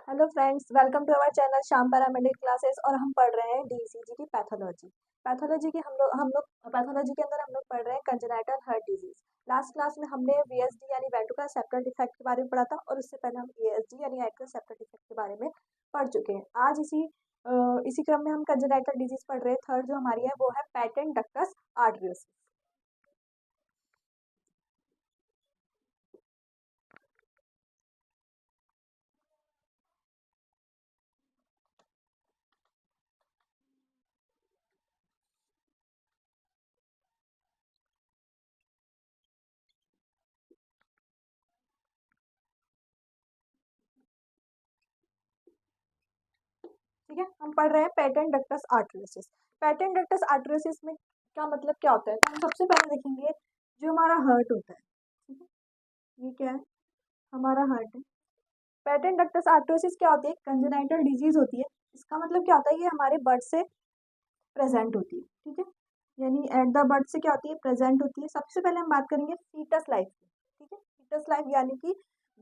Hello friends, welcome to our channel Shyam paramedic classes. और हम पढ़ रहे हैं डीईसीजी की पैथोलॉजी। पैथोलॉजी की हम लोग पैथोलॉजी के अंदर हम लोग पढ़ रहे हैं congenital heart disease. Last class में हमने वीएसडी यानी वेंट्रिकुलर सेप्टल डिफेक्ट के बारे में पढ़ा था, और उससे पहले हम एएसडी यानी एट्रियल सेप्टल डिफेक्ट के बारे में पढ़ चुके हैं। आज इसी क्रम में हम कंजेनाइटल डिजीज पढ़ रहे हैं। थर्ड जो हमारी है वो है पैटेंट डक्टस आर्टरियोसिस। ठीक है, हम पढ़ रहे हैं पेटेंट डक्टस आर्टरियोसिस। पेटेंट डक्टस आर्टरियोसिस में क्या मतलब क्या होता है, तो हम सबसे पहले देखेंगे जो हमारा हार्ट होता है। ठीक है, ये क्या है, हमारा हार्ट है। पेटेंट डक्टस आर्टरियोसिस क्या होती है, कंजेनाइटल डिजीज होती है। इसका मतलब क्या होता है, ये हमारे बर्थ से प्रेजेंट होती है। ठीक है, यानी एट द बर्थ से क्या होती है, प्रेजेंट होती है। सबसे पहले हम बात करेंगे फीटस लाइफ की। ठीक है, फीटस लाइफ यानी कि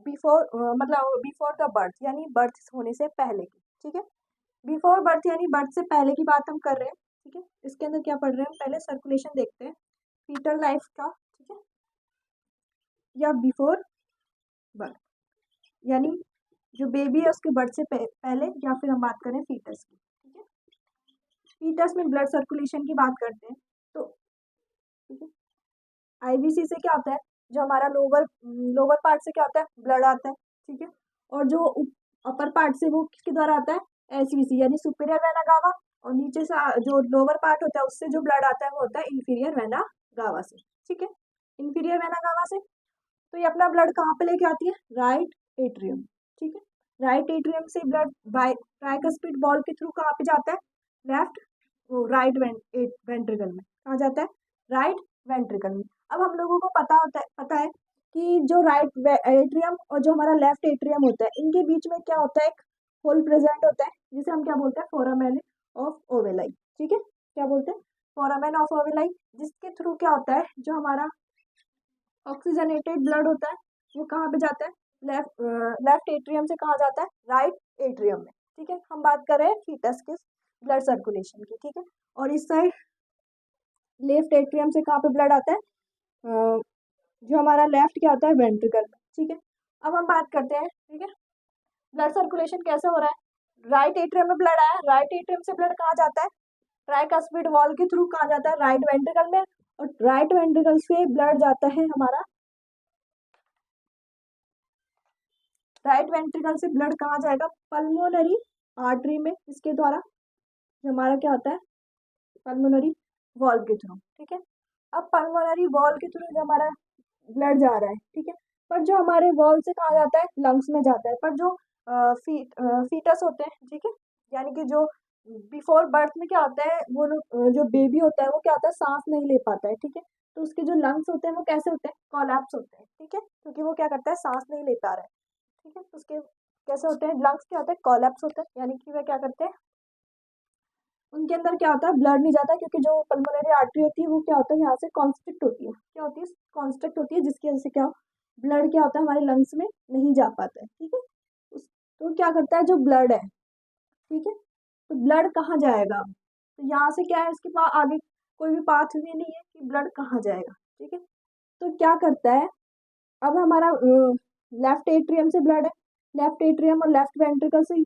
मतलब बिफोर द बर्थ, यानी बर्थ होने से पहले की। ठीक है, बिफोर बर्थ यानी बर्थ से पहले की बात हम कर रहे हैं। ठीक है, इसके अंदर क्या पढ़ रहे हैं, हम पहले सर्कुलेशन देखते हैं फीटल लाइफ का। ठीक है, या बिफोर बर्थ यानी जो बेबी है उसके बर्थ से पहले, या फिर हम बात करें फीटस की। ठीक है, फीटस में ब्लड सर्कुलेशन की बात करते हैं तो ठीक है, आईवीसी से क्या होता है, जो हमारा लोअर लोअर पार्ट से क्या होता है, ब्लड आता है। ठीक है, और जो अपर पार्ट से वो किसके द्वारा आता है, एसवीसी यानी सुपीरियर वेना गावा। और नीचे से जो लोअर पार्ट होता है उससे जो ब्लड आता है वो होता है इंफीरियर वेना गावा से। ठीक है, इंफीरियर वेना गावा से तो ये अपना ब्लड कहाँ पे लेके आती है, राइट एट्रियम। ठीक है, राइट एट्रियम से ब्लड बाय ट्राइकस्पिड वॉल्व के थ्रू कहाँ पे जाता है, लेफ्ट वो राइट वेंट्रिकल में। कहाँ जाता है, राइट वेंट्रिकल में। अब हम लोगों को पता है कि जो राइट एट्रियम और जो हमारा लेफ्ट एट्रियम होता है, इनके बीच में क्या होता है, एक होल प्रेजेंट होता है, जिसे हम क्या बोलते हैं, फोरामेन ऑफ ओवेलाई। ठीक है, क्या बोलते हैं, फोरामेन ऑफ ओवेलाई, जिसके थ्रू क्या होता है, जो हमारा ऑक्सीजनेटेड ब्लड होता है वो कहाँ पे जाता है, लेफ्ट एट्रियम से कहाँ जाता है, राइट एट्रियम में। ठीक है, हम बात कर रहे हैं फीटस के ब्लड सर्कुलेशन की। ठीक है, और इस साइड लेफ्ट एट्रियम से कहाँ पे ब्लड आता है, जो हमारा लेफ्ट क्या होता है, वेंट्रिकल में। ठीक है, अब हम बात करते हैं। ठीक है, ब्लड सर्कुलेशन कैसे हो रहा है, राइट एट्रियम में ब्लड आया, राइट एट्रियम से ब्लड कहाँ जाता है, ट्राइकस्पिड वॉल के थ्रू कहाँ जाता है, राइट वेंट्रिकल में। और राइट वेंट्रिकल से ब्लड जाता है हमारा, राइट वेंट्रिकल से ब्लड कहाँ जाएगा, पल्मोनरी आर्टरी में, इसके द्वारा जो हमारा क्या होता है, पल्मोनरी वॉल्व के थ्रू। ठीक है, अब पल्मोनरी वॉल्व के थ्रू जो हमारा ब्लड जा रहा है। ठीक है, पर जो हमारे वॉल्व से कहाँ जाता है, लंग्स में जाता है। पर जो फीटस होते हैं, ठीक है, यानी कि जो बिफोर बर्थ में क्या होता है, वो लोग जो बेबी होता है वो क्या होता है, सांस नहीं ले पाता है। ठीक है, तो उसके जो लंग्स होते हैं वो कैसे होते हैं, कोलैप्स होते हैं। ठीक है, क्योंकि वो क्या करता है, सांस नहीं ले पा रहा है। ठीक है, उसके कैसे होते हैं, लंग्स क्या होता है, कोलैप्स होता है, यानी कि वे क्या करते हैं, उनके अंदर क्या होता है, ब्लड नहीं जाता, क्योंकि जो पल्मोनरी आर्टरी होती है वो क्या होता है, यहाँ से कॉन्स्ट्रिक्ट होती है। क्या होती है, कॉन्स्ट्रिक्ट होती है, जिसकी वजह से क्या, ब्लड क्या होता है, हमारे लंग्स में नहीं जा पाता है। ठीक है, तो क्या करता है, जो ब्लड है, ठीक है, तो ब्लड कहाँ जाएगा, तो यहाँ से क्या है, इसके पास आगे कोई भी पाथवे नहीं है कि ब्लड कहाँ जाएगा। ठीक है, तो क्या करता है, अब हमारा लेफ्ट एट्रियम से ब्लड है, लेफ्ट एट्रियम और लेफ्ट वेंट्रिकल से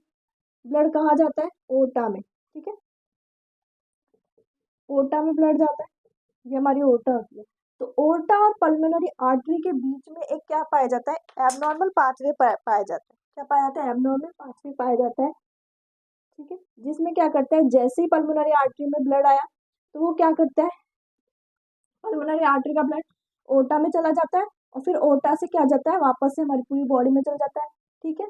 ब्लड कहाँ जाता है, ओटा में। ठीक है, ओटा में ब्लड जाता है, ये हमारी ओटा होती है। तो ओटा और पल्मोनरी आर्टरी के बीच में एक क्या पाया जाता है, एबनॉर्मल पाथवे पाया जाता है। क्या पाया जाता है, एबनॉर्मल पाथवे पाया जाता है। ठीक है, जिसमें क्या करता है, जैसे ही पल्मोनरी आर्टरी में ब्लड आया तो वो क्या करता है, पल्मोनरी आर्टरी का ब्लड ओटा में चला जाता है, और फिर ओटा से क्या जाता है, वापस से हमारी पूरी बॉडी में चल जाता है। ठीक है,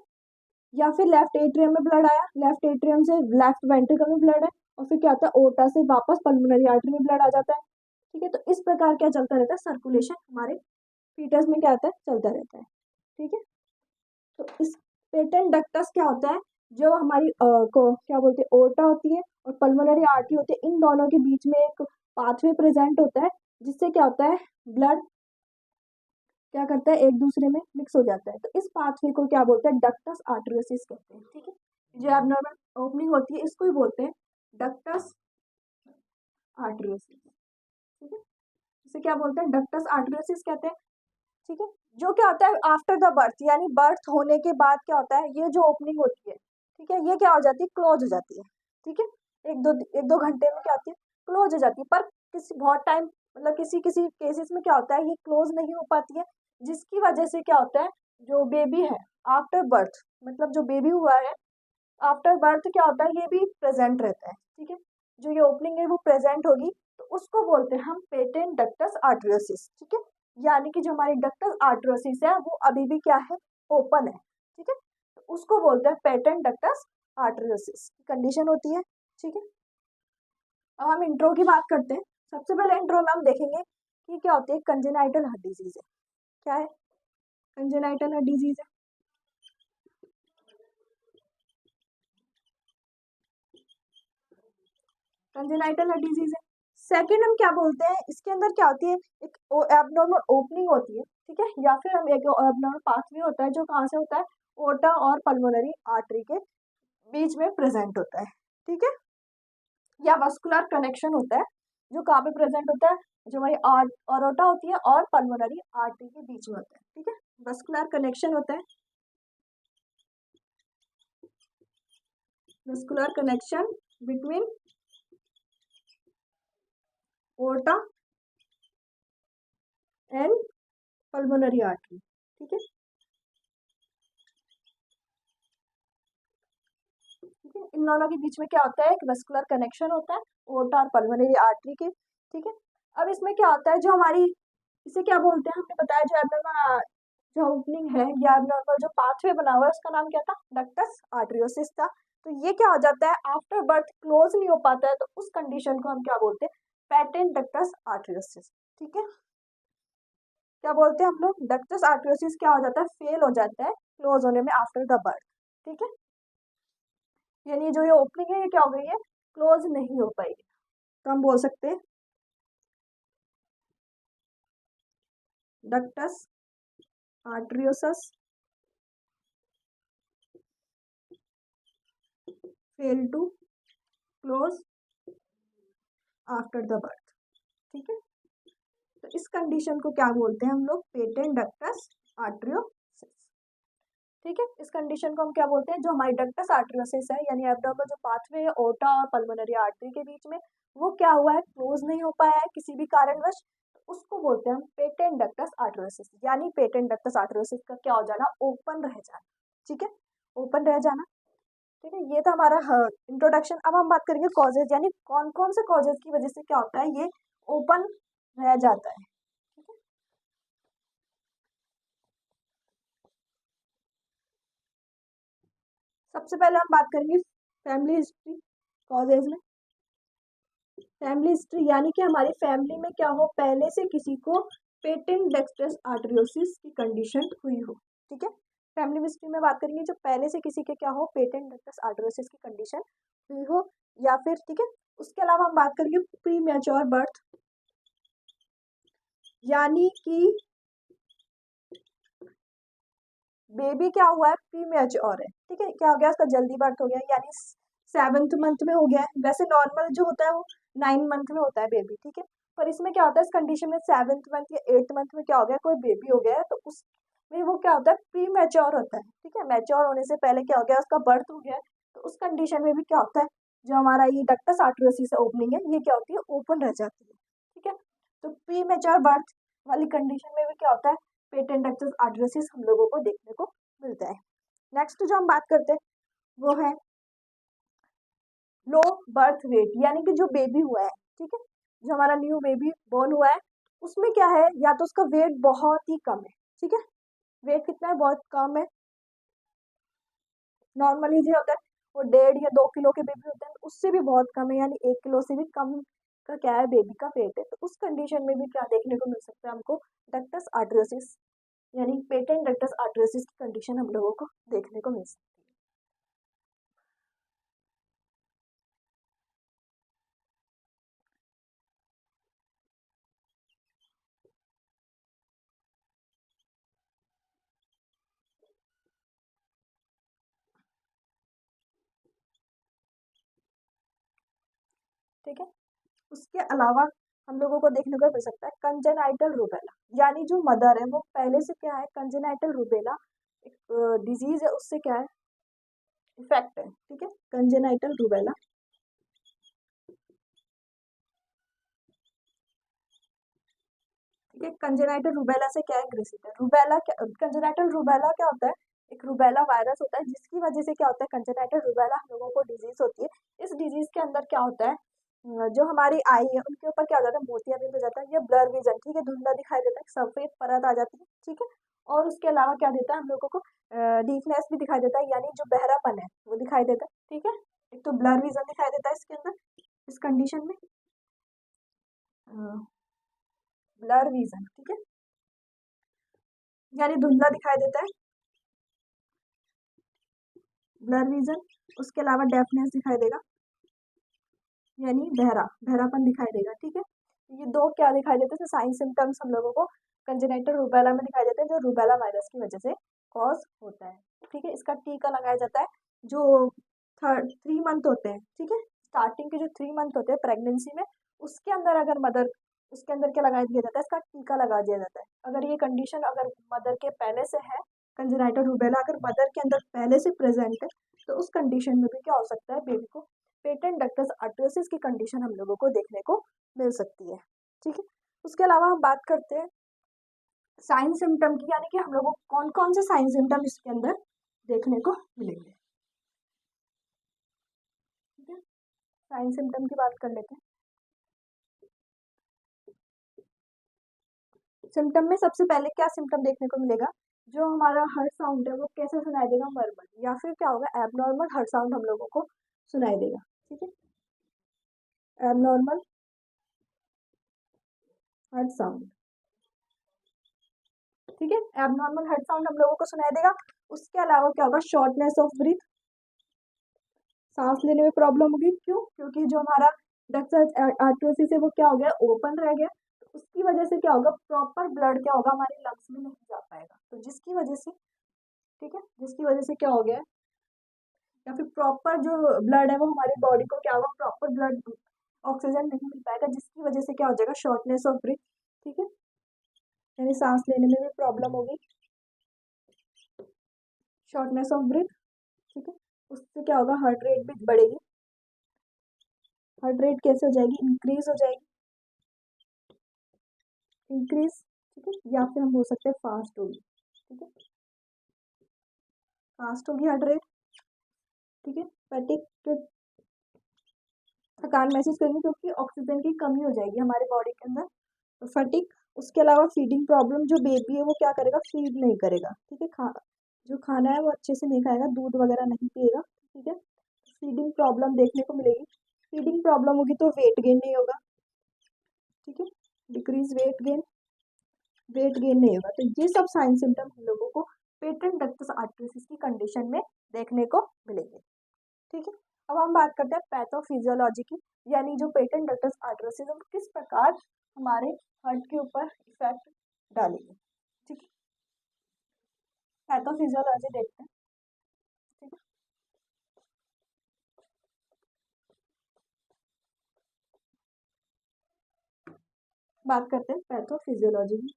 या फिर लेफ्ट एट्रियम में ब्लड आया, लेफ्ट एट्रियम से लेफ्ट वेंट्रिकल में ब्लड है, और फिर क्या होता है, ओटा से वापस पल्मोनरी आर्टरी में ब्लड आ जाता है। ठीक है, तो इस प्रकार क्या चलता रहता है, सर्कुलेशन हमारे फीटस में क्या होता है, चलता रहता है। ठीक है, तो इस पेटेंट डक्टस क्या होता है, जो हमारी को क्या बोलते हैं, ओटा होती है और पल्मोनरी आर्टरी होती है, इन दोनों के बीच में एक पाथवे प्रेजेंट होता है, जिससे क्या होता है, ब्लड क्या करता है, एक दूसरे में मिक्स हो जाता है। तो इस पाथवे को क्या बोलते हैं, डक्टस आर्टरियोसिस कहते हैं। ठीक है, जो एबनॉर्मल ओपनिंग होती है इसको ही बोलते हैं डक्टस आर्टरियोसिस। ठीक है, इसे क्या बोलते हैं, डक्टस आर्टरियोसिस कहते हैं। ठीक है, जो क्या होता है आफ्टर द बर्थ, यानी बर्थ होने के बाद क्या होता है, ये जो ओपनिंग होती है, ठीक है, ये क्या हो जाती है, क्लोज हो जाती है। ठीक है, एक दो घंटे में क्या होती है, क्लोज हो जाती है। पर किसी बहुत टाइम, मतलब किसी किसी केसेस में क्या होता है, ये क्लोज नहीं हो पाती है, जिसकी वजह से क्या होता है, जो बेबी है आफ्टर बर्थ, मतलब जो बेबी हुआ है आफ्टर बर्थ क्या होता है, ये भी प्रेजेंट रहता है। ठीक है, जो ये ओपनिंग है वो प्रेजेंट होगी, तो उसको बोलते हैं हम पेटेंट डक्टस आर्टरियोसिस। ठीक है, यानी कि जो हमारी डक्टस आर्टरियोसिस है वो अभी भी क्या है, ओपन है। ठीक है, तो उसको बोलते हैं पेटेंट डक्टस आर्टरियोसिस की कंडीशन होती है। ठीक है, अब हम इंट्रो की बात करते हैं। सबसे पहले इंट्रो में हम देखेंगे कि क्या होती है, कंजेनाइटल हार्ट डिजीज है। क्या है, कंजेनाइटल हार्ट डिजीज है। कंजेनाइटल हार्ट डिजीज है। सेकेंड हम क्या बोलते हैं, इसके अंदर क्या होती है, एक एबनॉर्मल ओपनिंग होती है। ठीक है, या फिर हम एक एबनॉर्मल पाथवे होता है जो कहाँ से होता है, ओटा और पल्मोनरी आर्टरी के बीच में प्रेजेंट होता है। ठीक है, या वस्कुलर कनेक्शन होता है, जो कहाँ पे प्रेजेंट होता है, जो हमारी ऑरोटा होती है और पल्मोनरी आर्टरी के बीच में होता है। ठीक है, वस्कुलर कनेक्शन होता है, वस्कुलर कनेक्शन बिटवीन ओटा एंड पल्मोनरी आर्टरी। ठीक है, ठीक है, इन दोनों के बीच में क्या होता है, एक वस्कुलर कनेक्शन होता है ओटा और पल्मोनरी आर्टरी के। ठीक है, अब इसमें क्या होता है, जो हमारी, इसे क्या बोलते हैं, हमने बताया जो एबनॉर्मल जो ओपनिंग है या एबनॉर्मल जो पाथवे बना हुआ है उसका नाम क्या था, डक्टस आर्टरियोसिस था। तो ये क्या हो जाता है, आफ्टर बर्थ क्लोज नहीं हो पाता है, तो उस कंडीशन को हम क्या बोलते हैं, पेटेंट डक्टस आर्टरियोसिस। ठीक है, क्या बोलते हैं हम लोग, डक्टस आर्टरियोसिस क्या हो जाता है, फेल हो जाता है क्लोज होने में आफ्टर द बर्थ। ठीक है, यानी जो ये ओपनिंग है ये क्या हो गई है, क्लोज नहीं हो पाएगी। तो हम बोल सकते हैं ductus arteriosus fail to close after the birth. ठीक है, तो इस कंडीशन को क्या बोलते हैं हम लोग, पेटेंट डक्टस आर्टरियोसिस। ठीक है, इस कंडीशन को हम क्या बोलते हैं, जो हमारी डक्टस आर्टरियोसिस है, यानी एब्डोमेन जो पाथवे है ओटा और पल्मोनरी आर्टरी के बीच में, वो क्या हुआ है, क्लोज नहीं हो पाया है किसी भी कारणवश, तो उसको बोलते हैं हम पेटेंट डक्टस आर्टरियोसिस। यानी पेटेंट डक्टस आर्टरियोसिस का क्या हो जाना, ओपन रह जाना। ठीक है, ओपन रह जाना। ठीक है, ये था हमारा इंट्रोडक्शन। अब हम बात करेंगे कॉजेज, यानी कौन कौन से कॉजेज की वजह से क्या होता है, ये ओपन रह जाता है। ठीक है, सबसे पहले हम बात करेंगे फैमिली हिस्ट्री कॉजेज में। फैमिली हिस्ट्री यानी कि हमारी फैमिली में क्या हो, पहले से किसी को पेटेंट डेक्स्ट्रस आर्टरियोसिस की कंडीशन हुई हो। ठीक है, फैमिली हिस्ट्री में बात करेंगे जो पहले से किसी के क्या हो, पेटेंट डेक्स्ट्रस आर्टरियोसिस की कंडीशन हुई हो, या फिर ठीक है, उसके अलावा हम बात करेंगे प्री मैच्योर बर्थ, यानी कि बेबी क्या हुआ है, प्री मैच्योर है। ठीक है, क्या हो गया, उसका जल्दी बर्थ हो गया, यानी 7th मंथ में हो गया है। वैसे नॉर्मल जो होता है वो 9 मंथ में होता है बेबी। ठीक है, पर इसमें क्या होता है, इस कंडीशन में 7th मंथ या 8th मंथ में क्या हो गया, कोई बेबी हो गया है, तो उसमें वो क्या होता है, प्री मैच्योर होता है। ठीक है, मैच्योर होने से पहले क्या हो गया, उसका बर्थ हो गया है, तो उस कंडीशन में भी क्या होता है, जो हमारा ये डक्टस आर्टरियोसिस ओपनिंग है, ये क्या होती है, ओपन रह जाती है। ठीक है, तो प्री मैच्योर बर्थ वाली कंडीशन में भी क्या होता है, पेटेंट डक्टस आर्टरियोसिस हम लोगों को देखने को मिलता है। नेक्स्ट जो हम बात करते हैं वो है लो बर्थ वेट, यानी कि जो बेबी हुआ है, ठीक है, जो हमारा न्यू बेबी बोर्न हुआ है, उसमें क्या है, या तो उसका वेट बहुत ही कम है। ठीक है, वेट कितना है, बहुत कम है। नॉर्मली जो होता है वो 1.5 या 2 किलो के बेबी होते हैं, तो उससे भी बहुत कम है, यानी 1 किलो से भी कम का क्या है, बेबी का वेट है। तो उस कंडीशन में भी क्या देखने को मिल सकता है हमको, डक्टस आर्टरियोसिस, यानी पेटेंट डक्टस आर्टरियोसिस की कंडीशन हम लोगों को देखने को मिल सकती है। ठीक है। उसके अलावा हम लोगों को देखने को मिल सकता है कंजेनाइटल रूबेला, यानी जो मदर है वो पहले से क्या है, कंजेनाइटल रूबेला एक डिजीज है, उससे क्या है, इफेक्ट है। ठीक है, कंजेनाइटल रूबेला, ठीक है, कंजेनाइटल रूबेला से क्या है, ग्रसित है। रूबेला क्या, कंजेनाइटल रूबेला क्या होता है, एक रूबेला वायरस होता है, जिसकी वजह से क्या होता है, कंजेनाइटल रूबेला हम लोगों को डिजीज होती है। इस डिजीज के अंदर क्या होता है, जो हमारी आई है उनके ऊपर क्या हो जाता है, मोतियाबिंद हो जाता है, या ब्लर विजन, ठीक है, धुंधला दिखाई देता है, सफेद परत आ जाती है। ठीक है, और उसके अलावा क्या देता है हम लोगों को, डीफनेस भी दिखाई देता है, यानी जो बहरापन है वो दिखाई देता है। ठीक है, एक तो ब्लर विजन दिखाई देता है इसके अंदर, इस कंडीशन में ब्लर विजन, ठीक है, यानी धुंधला दिखाई देता है, ब्लर विजन। उसके अलावा डेफनेस दिखाई देगा, यानी बहरापन दिखाई देगा। ठीक है, ये दो क्या दिखाई देते हैं, साइन सिम्टम्स हम लोगों को कंजेनाइटल रूबेला में दिखाई देते हैं, जो रूबेला वायरस की वजह से कॉज होता है। ठीक है, इसका टीका लगाया जाता है जो 3 मंथ होते हैं। ठीक है, स्टार्टिंग के जो 3 मंथ होते हैं प्रेगनेंसी में, उसके अंदर अगर मदर, उसके अंदर क्या लगा दिया जाता है, इसका टीका लगा दिया जाता है। अगर ये कंडीशन अगर मदर के पहले से है, कंजेनाइटल रूबेला अगर मदर के अंदर पहले से प्रेजेंट है, तो उस कंडीशन में भी क्या हो सकता है, बेबी को पेटेंट डक्टस आर्टरियोसिस की कंडीशन हम लोगों को देखने को मिल सकती है। ठीक है, उसके अलावा हम बात करते हैं साइन सिम्टम की, यानी कि हम लोगों को कौन कौन से साइन सिम्टम इसके अंदर देखने को मिलेंगे। ठीक है, साइन सिम्टम की बात कर लेते हैं। सिम्टम में सबसे पहले क्या सिम्टम देखने को मिलेगा, जो हमारा हार्ट साउंड है वो कैसे सुनाई देगा, मर्मर, या फिर क्या होगा, एबनॉर्मल हार्ट साउंड हम लोगों को सुनाई देगा। ठीक है, एबनॉर्मल हार्ट साउंड, ठीक है, एबनॉर्मल हार्ट साउंड हम लोगों को सुनाई देगा। उसके अलावा क्या होगा, शॉर्टनेस ऑफ ब्रीथ, सांस लेने में प्रॉब्लम होगी। क्यों, क्योंकि जो हमारा डक्टस आर्टरियोसिस है वो क्या हो गया, ओपन रह गया, तो उसकी वजह से क्या होगा, प्रॉपर ब्लड क्या होगा, हमारे लंग्स में नहीं जा पाएगा, तो जिसकी वजह से, ठीक है, जिसकी वजह से क्या हो गया, या फिर प्रॉपर जो ब्लड है वो हमारी बॉडी को क्या होगा, प्रॉपर ब्लड ऑक्सीजन नहीं मिल पाएगा, जिसकी वजह से क्या हो जाएगा, शॉर्टनेस ऑफ ब्रीथ। ठीक है, यानी सांस लेने में भी प्रॉब्लम होगी, शॉर्टनेस ऑफ ब्रीथ। ठीक है, उससे क्या होगा, हार्ट रेट भी बढ़ेगी, हार्ट रेट कैसे हो जाएगी, इंक्रीज हो जाएगी, इंक्रीज। ठीक है, या फिर हम बोल सकते हैं फास्ट होगी। ठीक है, फास्ट होगी हार्ट रेट। ठीक है, फैटिक, थकान महसूस करेंगे, क्योंकि ऑक्सीजन की कमी हो जाएगी हमारे बॉडी के अंदर, तो फटिक। उसके अलावा फीडिंग प्रॉब्लम, जो बेबी है वो क्या करेगा, फीड नहीं करेगा। ठीक है, जो खाना है वो अच्छे से नहीं खाएगा, दूध वगैरह नहीं पिएगा। ठीक है, फीडिंग प्रॉब्लम देखने को मिलेगी, फीडिंग प्रॉब्लम होगी तो वेट गेन नहीं होगा। ठीक है, डिक्रीज वेट गेन नहीं होगा। तो ये सब साइन सिम्टम हम लोगों को पेटेंट डक्टस आर्टरियोसिस की कंडीशन में देखने को मिलेंगे। ठीक है, अब हम बात करते हैं पैथोफिजियोलॉजी की, यानी जो पेटेंट डक्टस आर्टरियोसिस है वो किस प्रकार हमारे हार्ट के ऊपर इफेक्ट डालेगी। ठीक है, पैथोफिजियोलॉजी देखते हैं। ठीक है, बात करते हैं पैथोफिजियोलॉजी की।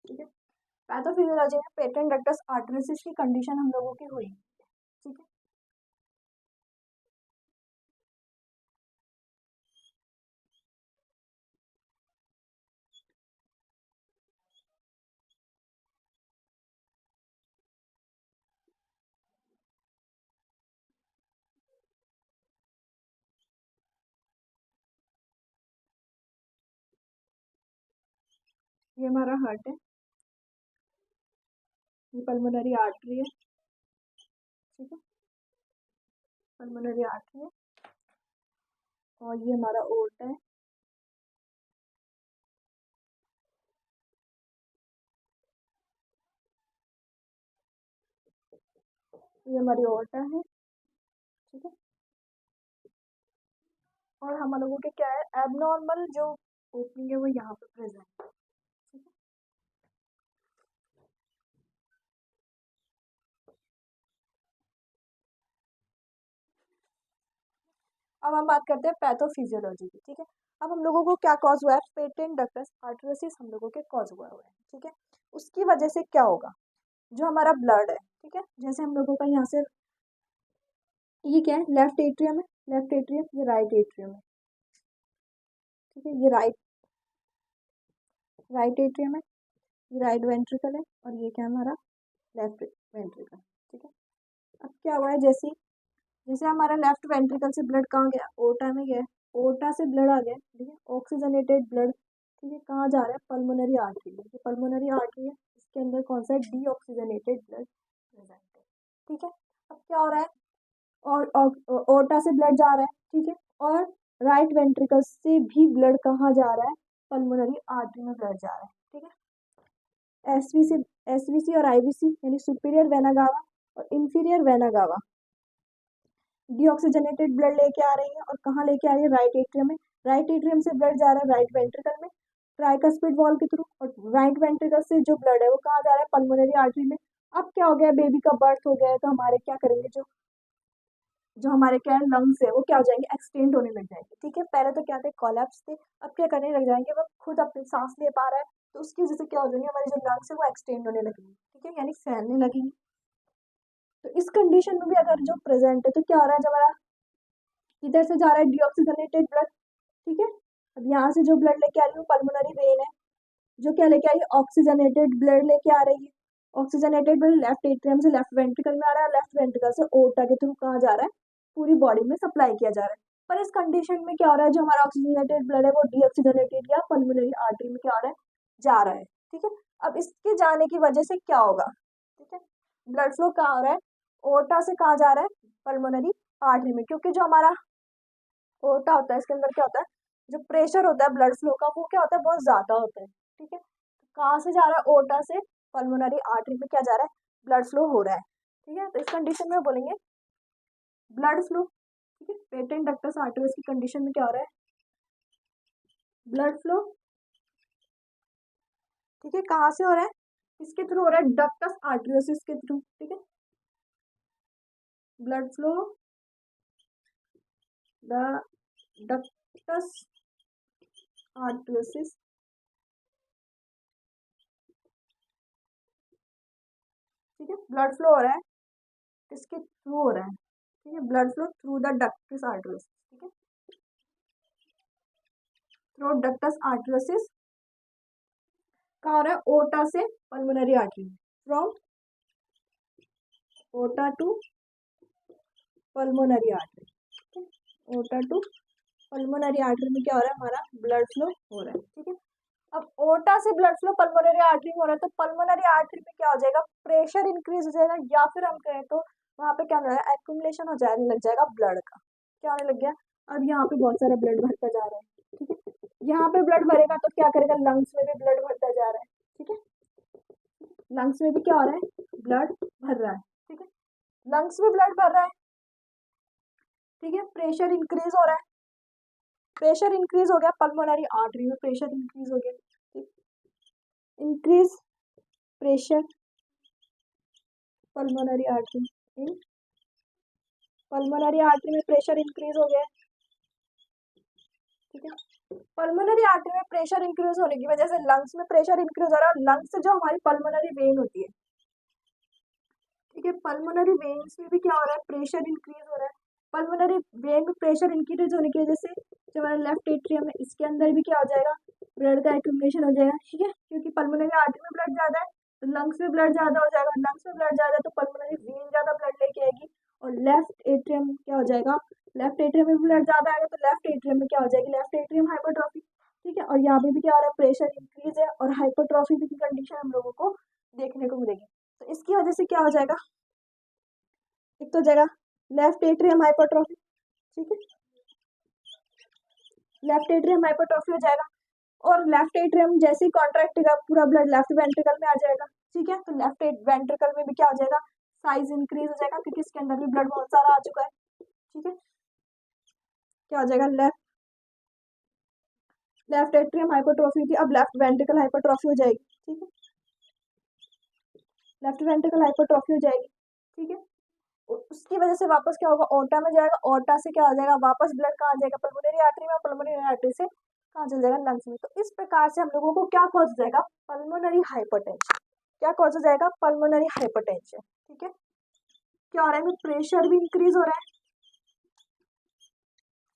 ठीक है, पैथोफिजियोलॉजी में पेटेंट डक्टस आर्टरियोसिस की कंडीशन हम लोगों की हुई। ठीक है, ये हमारा हार्ट है, ये पल्मोनरी आर्टरी है। ठीक है, पल्मोनरी आर्टरी है, और ये हमारा ओर्ट है, ये हमारी ओर्टा है। ठीक है, और हम लोगों के क्या है, एबनॉर्मल जो ओपनिंग है वो यहाँ पे प्रेजेंट है। ठीक है, अब हम बात करते हैं पैथोफिजियोलॉजी की, ठीक है। अब हम लोगों को क्या कॉज हुआ है, पेटेंट डक्टस आर्टरियोसिस हम लोगों के कॉज हुआ है, ठीक है। उसकी वजह से क्या होगा, जो हमारा ब्लड है, ठीक है, जैसे हम लोगों का यहाँ से ये क्या है, लेफ्ट एट्रियम है, लेफ्ट एट्रियम, ये राइट एट्रियम है, ठीक है, ये राइट एट्रियम है, ये राइट वेंट्रिकल है, और ये क्या है हमारा लेफ्ट वेंट्रिकल, ठीक है। अब क्या हुआ है, जैसे जैसे हमारा लेफ्ट वेंट्रिकल से ब्लड कहाँ गया, ओटा में गया, ओटा से ब्लड आ गया, ठीक है, ऑक्सीजनेटेड ब्लड, ठीक है, कहाँ जा रहा है, पल्मोनरी आर्टरी में, ये पल्मोनरी आर्टरी है, इसके अंदर कौन सा है, डीऑक्सीजनेटेड ब्लड प्रेजेंट है, ठीक है। अब क्या हो रहा है, और ओटा से ब्लड जा रहा है, ठीक है, और राइट वेंट्रिकल से भी ब्लड कहाँ जा रहा है, पल्मोनरी आर्टरी में ब्लड जा रहा है, ठीक है। एसवीसी और आईवीसी यानी सुपीरियर वेना गावा और इंफीरियर वेना गावा डीऑक्सीजनेटेड ब्लड लेके आ रही है, और कहाँ लेके आ रही है, राइट एट्रियम में, राइट एट्रियम से ब्लड जा रहा है राइट वेंट्रिकल में ट्राइकस्पिड वॉल के थ्रू, और राइट वेंट्रिकल से जो ब्लड है वो कहाँ जा रहा है, पल्मोनरी आर्टरी में। अब क्या हो गया, बेबी का बर्थ हो गया है, तो हमारे क्या करेंगे, जो जो हमारे क्या है लंग्स है वो क्या हो जाएंगे, एक्सटेंड होने लग जाएंगे, ठीक है। पहले तो क्या थे, कोलैप्स थे, अब क्या करने लग जाएंगे, वो खुद अपनी सांस ले पा रहा है, तो उसकी वजह से क्या हो जाएंगे, हमारे जो लंग्स है वो एक्सटेंड होने लगेंगे, ठीक है, यानी फैलने लगेंगे। तो इस कंडीशन में भी अगर जो प्रेजेंट है, तो क्या हो रहा है, जब हमारा इधर से जा रहा है डीऑक्सीजनेटेड ब्लड, ठीक है, अब यहाँ से जो ब्लड लेके आ रही है वो पल्मोनरी वेन है, जो क्या लेके आई है, ऑक्सीजनेटेड ब्लड लेके आ रही है, ऑक्सीजनेटेड ब्लड लेफ्ट एट्रियम से लेफ्ट वेंट्रिकल में आ रहा है, लेफ्ट वेंट्रिकल से ओटा के थ्रू कहाँ जा रहा है, पूरी बॉडी में सप्लाई किया जा रहा है। पर इस कंडीशन में क्या हो रहा है, जो हमारा ऑक्सीजनेटेड ब्लड है वो डीऑक्सीजनेटेड या पल्मोनरी आर्टरी में क्या हो रहा है, जा रहा है, ठीक है। अब इसके जाने की वजह से क्या होगा, ठीक है, ब्लड फ्लो कहाँ हो रहा है, ओटा से कहाँ जा रहा है, पल्मोनरी आर्टरी में, क्योंकि जो हमारा ओटा होता है इसके अंदर क्या होता है, जो प्रेशर होता है ब्लड फ्लो का वो क्या होता है, बहुत ज्यादा होता है, ठीक है। कहाँ से जा रहा है, ओटा से पल्मोनरी आर्टरी में क्या जा रहा है, ब्लड फ्लो हो रहा है, ठीक है। तो इस कंडीशन में बोलेंगे ब्लड फ्लो, ठीक है, पेटेंट डक्टस आर्टरीज की कंडीशन में क्या हो रहा है, ब्लड फ्लो, ठीक है, कहाँ से हो रहा है, इसके थ्रू हो रहा है, डक्टस आर्टरियोसिस के थ्रू, ठीक है, ब्लड फ्लो द डक्टस आर्टरियोसिस, ठीक है, ब्लड फ्लो हो रहा है, किसके थ्रू हो रहा है, ठीक है, blood flow through the ductus आर्टरियोसिस, ठीक है, थ्रू डक्टस आर्टरियोसिस कहाँ हो रहा है, ओटा से पल्मोनरी आर्टरी, फ्रॉम ओटा टू पल्मोनरी आर्टरी, ओटा टू पल्मोनरी आर्टरी में क्या हो रहा है, हमारा ब्लड फ्लो हो रहा है, ठीक है। अब ओटा से ब्लड फ्लो पल्मोनरी आर्टरी में हो रहा है, तो पल्मोनरी आर्टरी में क्या हो जाएगा, प्रेशर इंक्रीज हो जाएगा, या फिर हम कहें तो वहां पे क्या हो रहा है, एक्यूमुलेशन हो जाने लग जाएगा ब्लड का, क्या होने लग गया, अब यहाँ पे बहुत सारा ब्लड भरता जा रहा है, ठीक है, यहाँ पे ब्लड भरेगा तो क्या करेगा, लंग्स में भी ब्लड भरता जा रहा है, ठीक है, लंग्स में भी क्या हो रहा है, ब्लड भर रहा है, ठीक है, लंग्स में ब्लड भर रहा है, ठीक है, प्रेशर इंक्रीज हो रहा है, प्रेशर इंक्रीज हो गया पल्मोनरी आर्टरी में, प्रेशर इंक्रीज हो गया, ठीक, increase pressure pulmonary artery, in pulmonary artery में प्रेशर इंक्रीज हो गया, ठीक है, पल्मोनरी आर्टरी में प्रेशर इंक्रीज होने की वजह से लंग्स में प्रेशर इंक्रीज हो रहा है, लंग्स से जो हमारी पल्मोनरी वेन होती है, ठीक है, पल्मोनरी वेन्स में भी क्या हो रहा है, प्रेशर इंक्रीज हो रहा है, पल्मोनरी वेन में प्रेशर इंक्रीज होने की वजह से जो हमारा लेफ्ट एट्रियम है इसके अंदर भी क्या हो जाएगा, ब्लड का एक्यूमुलेशन हो जाएगा, ठीक है, क्योंकि पल्मोनरी आर्टरी में ब्लड ज्यादा है तो लंग्स में ब्लड ज्यादा हो जाएगा, लंग्स में ब्लड ज्यादा है तो पल्मोनरी वेन ज्यादा ब्लड लेके आएगी, और लेफ्ट एट्रियम क्या हो जाएगा, लेफ्ट एट्रियम में ब्लड ज्यादा आएगा तो लेफ्ट एट्रियम में क्या हो जाएगी, लेफ्ट एट्रियम हाइपरट्रॉफी, ठीक है, और यहाँ पे भी क्या हो रहा है, प्रेशर इंक्रीज है और हाइपरट्रॉफी की कंडीशन हम लोगों को देखने को मिलेगी। तो इसकी वजह से क्या हो जाएगा, एक तो जगह लेफ्ट एट्रियम हाइपरट्रॉफी, ठीक है, लेफ्ट एट्रियम हाइपरट्रॉफी हो जाएगा, और लेफ्ट एट्रियम जैसे ही कॉन्ट्रैक्ट होगा पूरा ब्लड लेफ्ट वेंट्रिकल में आ जाएगा, ठीक है, तो लेफ्ट वेंट्रिकल में भी क्या हो जाएगा, साइज इंक्रीज हो जाएगा क्योंकि इसके अंदर भी ब्लड बहुत सारा आ चुका है, ठीक है, क्या हो जाएगा, लेफ्ट एट्रियम हाइपरट्रॉफी थी, अब लेफ्ट वेंट्रिकल हाइपरट्रॉफी हो जाएगी, ठीक है, लेफ्ट वेंट्रिकल हाइपरट्रॉफी हो जाएगी, ठीक है, उसकी वजह से वापस क्या होगा, ओटा में जाएगा, ओटा से क्या हो जाएगा, वापस ब्लड कहाँ जाएगा, पल्मोनरी आर्टरी में, पल्मोनरी आर्टरी से कहाँ चल जाएगा, लंग्स में। तो इस प्रकार से हम लोगों को क्या कॉज हो जाएगा, पल्मोनरी हाइपरटेंशन। क्या कॉज हो जाएगा, पल्मोनरी हाइपरटेंशन। ठीक है, क्या हो रहा है, प्रेशर भी इंक्रीज हो रहा है।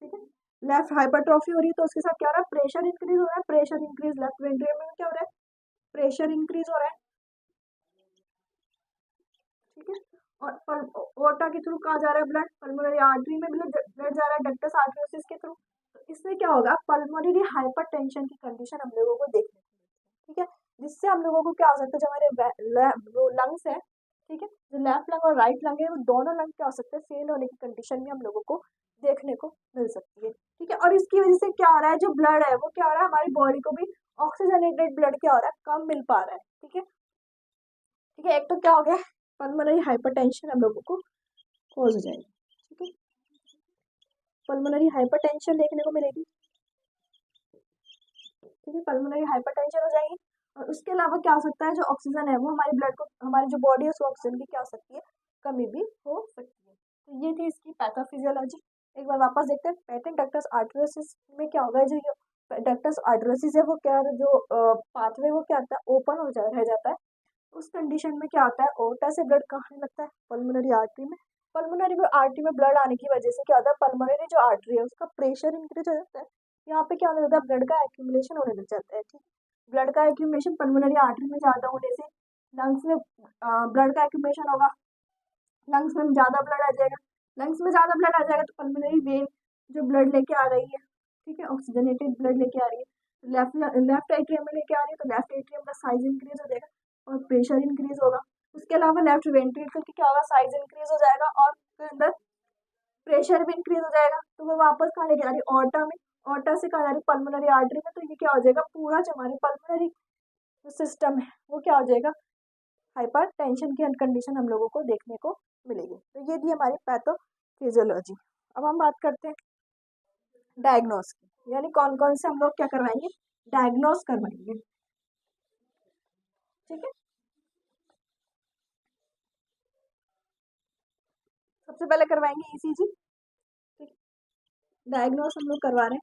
ठीक है, लेफ्ट हाइपरट्रॉफी हो रही है तो उसके साथ क्या हो रहा है, प्रेशर इंक्रीज हो रहा है। प्रेशर इंक्रीज लेफ्ट वेंट्रिकल में क्या हो रहा है, प्रेशर इंक्रीज हो रहा है। ठीक है, और ओटा के थ्रू कहाँ जा रहा है ब्लड, पल्मोनरी आर्टरी में ब्लड जा रहा है, डक्टस आर्टरियोसिस के थ्रू। तो इससे क्या होगा, पल्मोनरी हाइपरटेंशन की कंडीशन हम लोगों को देखने को मिलती है। ठीक है, जिससे हम लोगों को क्या हो सकता है, जो हमारे वो लंग्स है, ठीक है, जो लेफ्ट लंग और राइट लंग है, वो दोनों लंग क्या हो सकते हैं, फेल होने की कंडीशन में हम लोगों को देखने को मिल सकती है। ठीक है, और इसकी वजह से क्या हो रहा है, जो ब्लड है वो क्या हो रहा है, हमारी बॉडी को भी ऑक्सीजनेटेड ब्लड क्या हो रहा है, कम मिल पा रहा है। ठीक है, ठीक है, एक तो क्या हो गया, पल्मोनरी हाइपरटेंशन हम लोगों को कॉज हो जाएगी। ठीक है, पल्मोनरी हाइपरटेंशन देखने को मिलेगी। ठीक है, पल्मोनरी हाइपरटेंशन हो जाएगी। और उसके अलावा क्या हो सकता है, जो ऑक्सीजन है वो हमारे ब्लड को, हमारी जो बॉडी है उसको ऑक्सीजन की क्या हो सकती है, कमी भी हो सकती है। तो ये थी इसकी पैथोफिजियोलॉजी। एक बार वापस देखते हैं, पेटेंट डक्टस आर्टरियोसिस में क्या होगा, जो डक्टस आर्टरियोसिस है वो क्या, जो पाथवे वो क्या होता है, ओपन हो रह जाता है। उस कंडीशन में क्या होता है, ओटा से ब्लड कहाँ लगता है, पल्मोनरी आर्टरी में। पल्मोनरी आर्टरी में ब्लड आने की वजह से क्या होता है, पल्मोनरी जो आर्टरी है उसका प्रेशर इंक्रीज हो जाता है। यहाँ पे क्या होने लगता है, ब्लड का एक्यूमुलेशन होने लग जाता है। ठीक, ब्लड का एक्यूमुलेशन पल्मोनरी आर्टरी में ज़्यादा होने से लंग्स में ब्लड का एक्यूमुलेशन होगा, लंग्स में ज़्यादा ब्लड आ जाएगा। लंग्स में ज़्यादा ब्लड आ जाएगा तो पल्मोनरी वेन जो ब्लड लेके आ रही है, ठीक है, ऑक्सीजनेटेड ब्लड लेके आ रही है, लेफ्ट एट्रियम में लेके आ रही है, तो लेफ्ट एट्रियम का साइज इंक्रीज हो जाएगा और प्रेशर इंक्रीज होगा। उसके अलावा लेफ्ट वेंट्रिकल की क्या होगा, साइज इंक्रीज हो जाएगा और फिर अंदर प्रेशर भी इंक्रीज हो जाएगा। तो वो वापस कहाँ लेके आ रही है, ऑर्टा में, ऑर्टा से कहाँ जा रही है, पल्मोनरी आर्टरी में। तो ये क्या हो जाएगा, पूरा जो हमारी पल्मोनरी सिस्टम है वो क्या हो जाएगा, हाइपर टेंशन की कंडीशन हम लोगों को देखने को मिलेगी। तो ये थी हमारी पैथोफिजियोलॉजी। अब हम बात करते हैं डायग्नोस की, यानी कौन कौन से हम लोग क्या करवाएंगे, डायग्नोस करवाएंगे। ठीक है, सबसे पहले करवाएंगे ईसीजी। ठीक, डायग्नोस हम लोग करवा रहे हैं,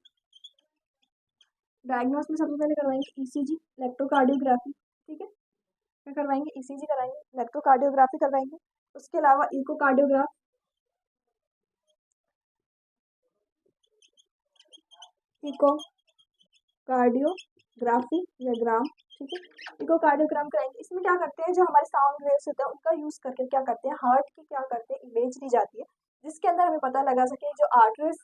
डायग्नोस में सबसे पहले करवाएंगे ईसीजी, इलेक्ट्रोकार्डियोग्राफी। ठीक है, क्या करवाएंगे, ईसीजी कराएंगे, इलेक्ट्रोकार्डियोग्राफी करवाएंगे। उसके अलावा इकोकार्डियोग्राफ, इकोकार्डियोग्राफी या ग्राम। ठीक है, इकोकार्डियोग्राम कराएंगे। इसमें क्या करते हैं, जो हमारे साउंड वेव्स होते हैं उनका यूज करके क्या करते हैं, हार्ट की क्या करते हैं, इमेज ली जाती है, जिसके अंदर हमें पता लगा सके जो आर्टरीज,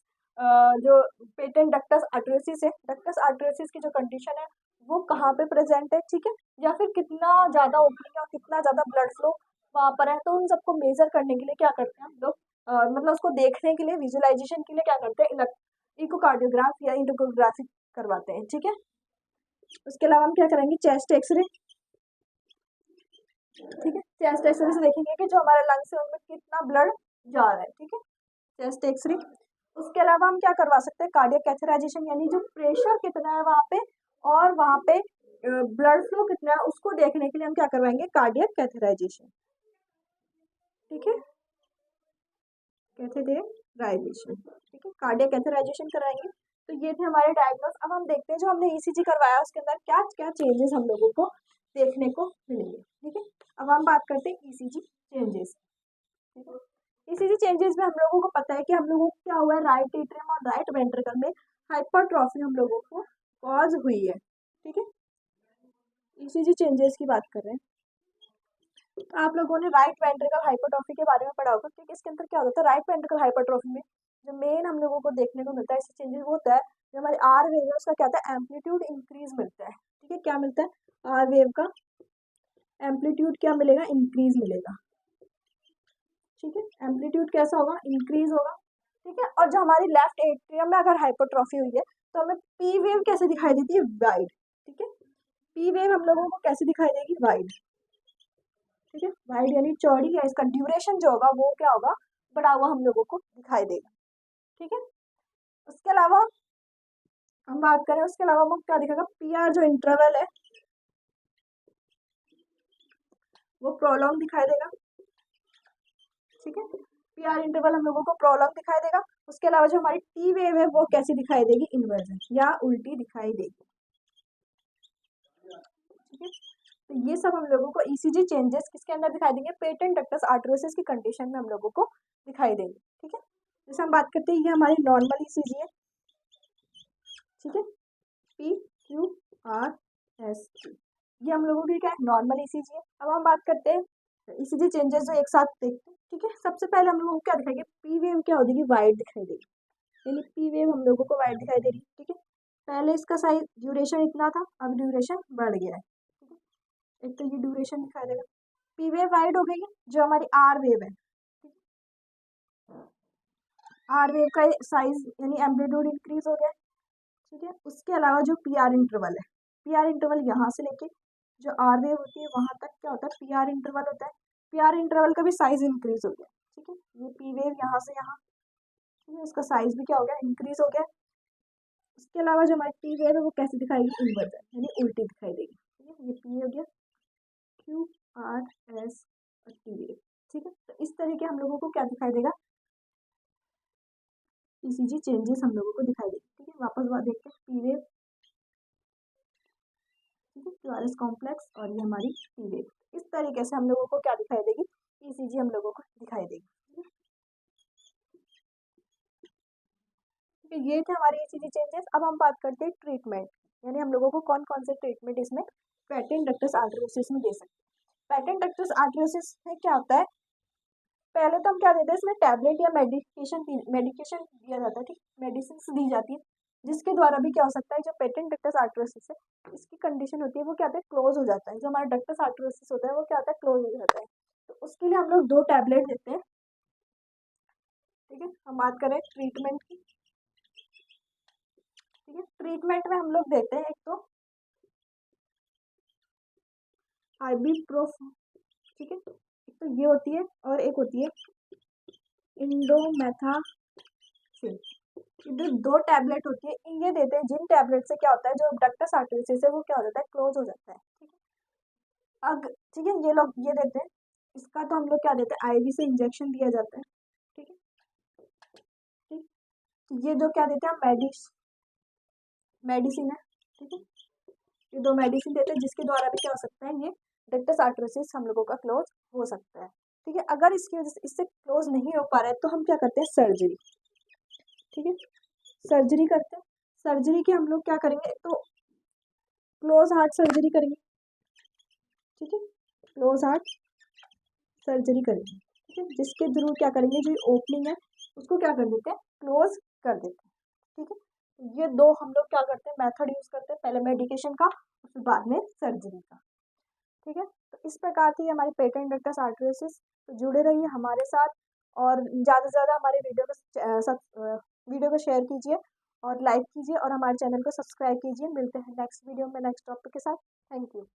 जो पेटेंट डक्टस आर्टरियोसिस है, डक्टस आर्टरियोसिस की जो कंडीशन है वो कहाँ पे प्रेजेंट है। ठीक है, या फिर कितना ज्यादा ओपनिंग है और कितना ज्यादा ब्लड फ्लो वहां पर है। तो उन सबको मेजर करने के लिए क्या करते हैं हम लोग, मतलब उसको देखने के लिए, विजुअलाइजेशन के लिए क्या करते हैं, इकोकार्डियोग्राफ या इकोग्राफी करवाते हैं। ठीक है, उसके अलावा हम क्या करेंगे, चेस्ट एक्सरे। ठीक है, चेस्ट एक्सरे से देखेंगे कि जो हमारे लंग्स है उनमें कितना ब्लड जा रहा है। ठीक है, चेस्ट एक्सरे। उसके अलावा हम क्या करवा सकते हैं, कार्डियक कैथेराइजेशन, यानी जो प्रेशर कितना है वहां पे और वहां पे ब्लड फ्लो कितना है उसको देखने के लिए हम क्या करवाएंगे, कार्डियक कैथेराइजेशन। ठीक है, कैथेराइजेशन। ठीक है, कार्डियक कैथेराइजेशन कराएंगे। तो ये थे हमारे डायग्नोस। अब हम देखते हैं जो हमने ईसीजी करवाया उसके अंदर क्या क्या चेंजेस हम लोगों को देखने को मिलेंगे। ठीक है, अब हम बात करते हैं ईसीजी चेंजेस। ठीक है, ईसीजी चेंजेस में हम लोगों को पता है कि हम लोगों को क्या हुआ है, राइट एट्रियम और राइट वेंट्रिकल में हाइपरट्रॉफी हम लोगों को कॉज हुई है। ठीक है, ईसीजी चेंजेस की बात कर रहे हैं। तो आप लोगों ने राइट वेंट्रिकल हाइपरट्रॉफी के बारे में पढ़ा होगा, क्योंकि इसके अंदर क्या होता है, राइट वेंट्रिकल हाइपरट्रॉफी में जो मेन हम लोगों को देखने को मिलता है इससे चेंजेस वो होता है, जो हमारे आर वेव है उसका क्या होता है, एम्पलीट्यूड इंक्रीज मिलता है। ठीक है, क्या मिलता है, आर वेव का एम्पलीट्यूड क्या मिलेगा, इंक्रीज मिलेगा। ठीक है, एम्पलीट्यूड कैसा होगा, इंक्रीज होगा। ठीक है, और जो हमारी लेफ्ट एट्रियम में अगर हाइपरट्रॉफी हुई है तो हमें पी वेव कैसे दिखाई देती है, वाइड। ठीक है, पी वेव हम लोगों को कैसे दिखाई देगी, वाइड। ठीक है, वाइड यानी चौड़ी है, इसका ड्यूरेशन जो होगा वो क्या होगा, बड़ा हुआ हम लोगों को दिखाई देगा। ठीक है, उसके अलावा हम बात करें, उसके अलावा वो क्या दिखेगा, पीआर जो इंटरवल है वो प्रोलॉन्ग दिखाई देगा। ठीक है, PR इंटरवल हम लोगों को प्रोलॉन्ग दिखाई देगा। उसके अलावा जो हमारी T वेव है वो कैसी दिखाई देगी, इन्वर्जन या उल्टी दिखाई देगी। ठीक है, तो ये सब हम लोगों को ECG चेंजेस किसके अंदर दिखाई देंगे, पेटेंट डक्टस आर्टरियोसिस की कंडीशन में हम लोगों को दिखाई देंगे। ठीक है, जैसे हम बात करते हैं ये हमारी नॉर्मल ECG है। ठीक है, PQRST ये हम लोगों की क्या है, नॉर्मल ECG है। अब हम बात करते हैं ECG चेंजेस जो एक साथ देखते हैं। ठीक है, सबसे पहले हम लोगों को क्या दिखाएंगे, P वेव क्या हो जाएगी, वाइड दिखाई देगी, यानी P वेव हम लोगों को वाइड दिखाई दे रही है। ठीक है, पहले इसका साइज ड्यूरेशन इतना था, अब ड्यूरेशन बढ़ गया है। ठीक है, एक तो ये ड्यूरेशन दिखाई देगा, P वेव वाइड हो गई है। जो हमारी R वेव है, R वेव का साइज यानी एम्पलीट्यूड इंक्रीज हो गया। ठीक है, उसके अलावा जो PR इंटरवल है, PR इंटरवल यहाँ से लेके जो R वेव होती है वहां तक क्या होता है, PR इंटरवल होता है। PR इंटरवल का भी साइज इंक्रीज हो गया। ठीक है, ये P वेव यहाँ से यहाँ, ठीक है, उसका साइज भी क्या हो गया, इंक्रीज हो गया। इसके अलावा जो हमारी T वेव है वो कैसे दिखाएगी, इन्वर्जन यानी उल्टी दिखाई देगी। ठीक है, ये P हो गया, QRS और T वेव। ठीक है, तो इस तरीके हम लोगों को क्या दिखाई देगा, ECG चेंजेस हम लोगों को दिखाई देगी। ठीक है, वापस बात देखते हैं, P वेव, ठीक है, QRS कॉम्प्लेक्स और ये हमारी T वेव। इस तरीके से हम लोगों को क्या दिखाई देगी, ECG हम लोगों को दिखाई देगी। ठीक है, ये थे हमारे ECG चेंजेस। अब हम बात करते हैं ट्रीटमेंट, यानी हम लोगों को कौन कौन से ट्रीटमेंट इसमें पेटेंट डक्टस आर्टरियोसिस में दे सकते हैं। पेटेंट डक्टस आर्टरियोसिस में क्या होता है, पहले तो हम क्या देते हैं इसमें टैबलेट या मेडिकेशन दिया जाता है। ठीक, मेडिसिन दी जाती है जिसके द्वारा भी क्या हो सकता है, जो पेटेंट डक्टस आर्टरियोसिस है इसकी कंडीशन होती है वो क्या होता है, क्लोज हो जाता है। जो हमारा डक्टस आर्टरियोसिस होता है वो क्या होता है, क्लोज हो जाता है। तो उसके लिए हम लोग 2 टैबलेट देते हैं। ठीक है, हम बात करें ट्रीटमेंट की। ठीक है, ट्रीटमेंट में हम लोग देते हैं एक तो आइबुप्रोफ। ठीक है, एक तो ये होती है और एक होती है इंडोमेथासिन। ये 2 टैबलेट होती है, ये देते हैं। जिन टैबलेट से क्या होता है, जो डक्टस आर्टरियोसिस है वो क्या हो जाता है, क्लोज हो जाता है। ठीक है, अब ठीक है, ये लोग ये देते हैं। इसका तो हम लोग क्या देते हैं, IV से इंजेक्शन दिया जाता है। ठीक है, ठीक, ये जो क्या देते हैं, मेडिसिन है। ठीक है, ये 2 मेडिसिन देते हैं जिसके द्वारा भी क्या हो सकता है, ये डक्टस आर्टरियोसिस हम लोगों का क्लोज हो सकता है। ठीक है, अगर इसकी वजह से इससे क्लोज नहीं हो पा रहा है तो हम क्या करते हैं, सर्जरी। ठीक है, सर्जरी करते हैं। सर्जरी के हम लोग क्या करेंगे, तो क्लोज हार्ट सर्जरी करेंगे। ठीक है, क्लोज हार्ट सर्जरी करेंगे। ठीक है, जिसके थ्रू क्या करेंगे, जो ओपनिंग है उसको क्या कर देते हैं, क्लोज कर देते हैं। ठीक है, ये 2 हम लोग क्या करते हैं, मेथड यूज करते हैं, पहले मेडिकेशन का फिर बाद में सर्जरी का। ठीक है, तो इस प्रकार थी हमारी पेटेंट डक्टस आर्टरियोसिस। तो जुड़े रहिए हमारे साथ और ज़्यादा से ज़्यादा हमारे वीडियो को शेयर कीजिए और लाइक कीजिए और हमारे चैनल को सब्सक्राइब कीजिए। मिलते हैं नेक्स्ट वीडियो में नेक्स्ट टॉपिक के साथ। Thank you.